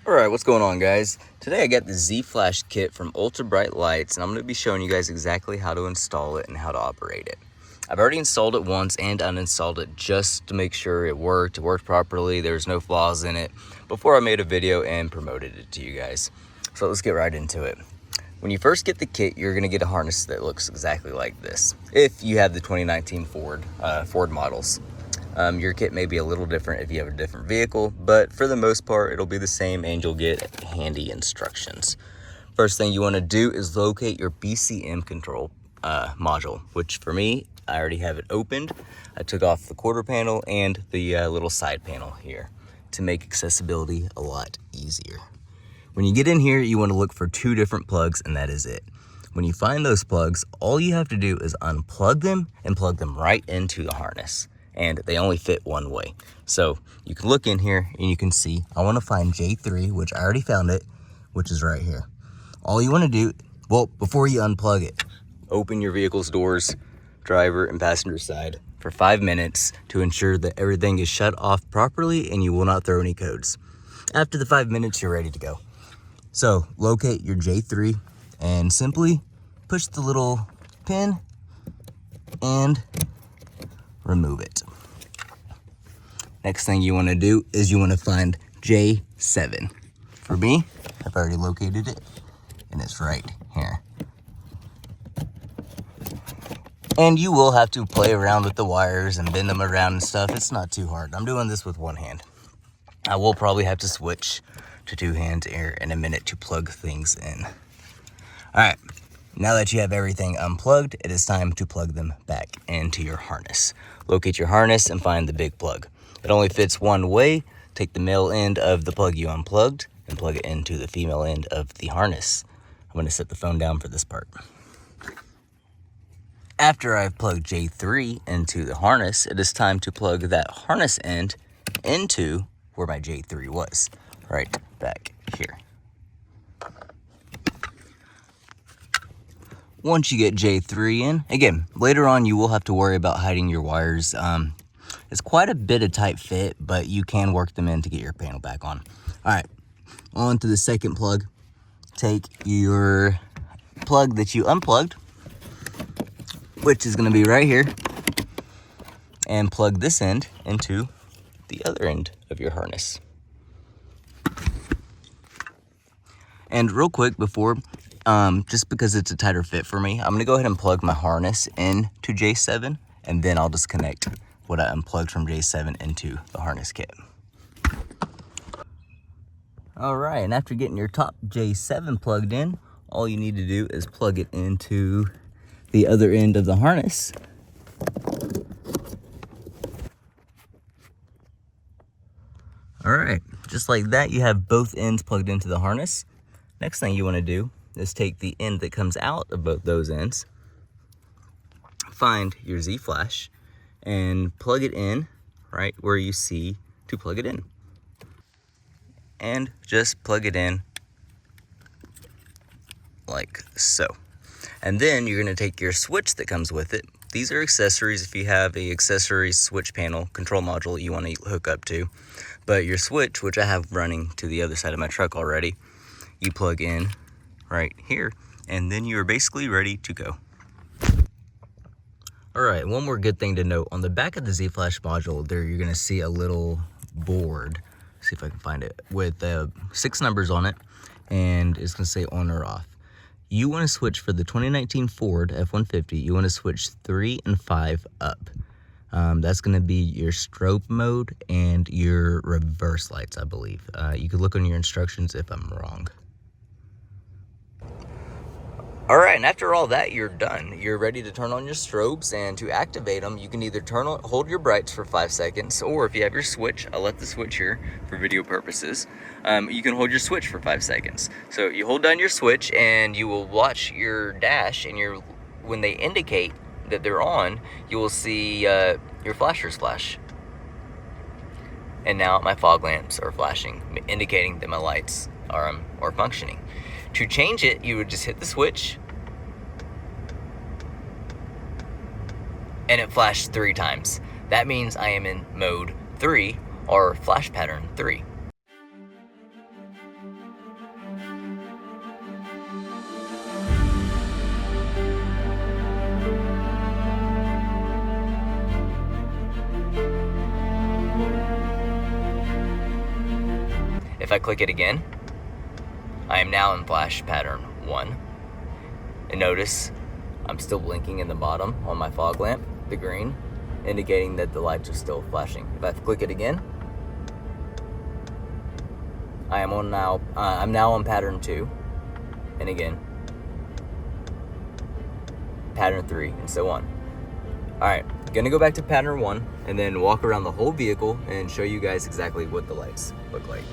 Alright, what's going on, guys? Today I got the Z-Flash kit from Ultra Bright Lights, and I'm going to be showing you guys exactly how to install it and how to operate it. I've already installed it once and uninstalled it just to make sure it worked properly, there's no flaws in it, before I made a video and promoted it to you guys. So let's get right into it. When you first get the kit, you're going to get a harness that looks exactly like this, if you have the 2019 Ford models. Your kit may be a little different if you have a different vehicle, but for the most part, it'll be the same and you'll get handy instructions. First thing you want to do is locate your BCM control module, which for me, I already have it opened. I took off the quarter panel and the little side panel here to make accessibility a lot easier. When you get in here, you want to look for two different plugs, and that is it. When you find those plugs, all you have to do is unplug them and plug them right into the harness. And they only fit one way. So you can look in here and you can see, I want to find J3, which I already found it, which is right here. All you want to do, well, before you unplug it, open your vehicle's doors, driver and passenger side, for 5 minutes to ensure that everything is shut off properly and you will not throw any codes. After the 5 minutes, you're ready to go. So locate your J3 and simply push the little pin and remove it. Next thing you want to do is you want to find J7. For me, I've already located it and it's right here. And you will have to play around with the wires and bend them around and stuff. It's not too hard. I'm doing this with one hand. I will probably have to switch to two hands here in a minute to plug things in. All right. Now that you have everything unplugged, it is time to plug them back into your harness. Locate your harness and find the big plug. It only fits one way. Take the male end of the plug you unplugged and plug it into the female end of the harness. I'm going to set the phone down for this part. After I've plugged J3 into the harness, it is time to plug that harness end into where my J3 was, right back here. Once you get J3 in, again, later on you will have to worry about hiding your wires. It's quite a bit of tight fit, but you can work them in to get your panel back on. All right, on to the second plug. Take your plug that you unplugged, which is gonna be right here, and plug this end into the other end of your harness. And real quick before, just because it's a tighter fit for me, I'm going to go ahead and plug my harness into J7, and then I'll just connect what I unplugged from J7 into the harness kit. All right, and after getting your top J7 plugged in, all you need to do is plug it into the other end of the harness. All right, just like that, you have both ends plugged into the harness. Next thing you want to do is take the end that comes out of both those ends, find your Z-Flash, and plug it in right where you see to plug it in. And just plug it in like so. And then you're going to take your switch that comes with it. These are accessories if you have a accessory switch panel control module you want to hook up to. But your switch, which I have running to the other side of my truck already, you plug in right here, and then you're basically ready to go. All right, one more good thing to note. On the back of the Z-Flash module there, you're gonna see a little board, see if I can find it, with 6 numbers on it, and it's gonna say on or off. You wanna switch for the 2019 Ford F-150, you wanna switch 3 and 5 up. That's gonna be your strobe mode and your reverse lights, I believe. You could look on your instructions if I'm wrong. All right, and after all that, you're done. You're ready to turn on your strobes, and to activate them, you can either hold your brights for 5 seconds, or if you have your switch, I'll let the switch here for video purposes, you can hold your switch for 5 seconds. So you hold down your switch, and you will watch your dash, and when they indicate that they're on, you will see your flashers flash. And now my fog lamps are flashing, indicating that my lights are functioning. To change it, you would just hit the switch, and it flashed 3 times. That means I am in mode 3, or flash pattern 3. If I click it again, I am now in flash pattern 1. And notice I'm still blinking in the bottom on my fog lamp, the green, indicating that the lights are still flashing. If I click it again, I'm now on pattern 2, and again, pattern 3, and so on. Alright, gonna go back to pattern 1, and then walk around the whole vehicle and show you guys exactly what the lights look like.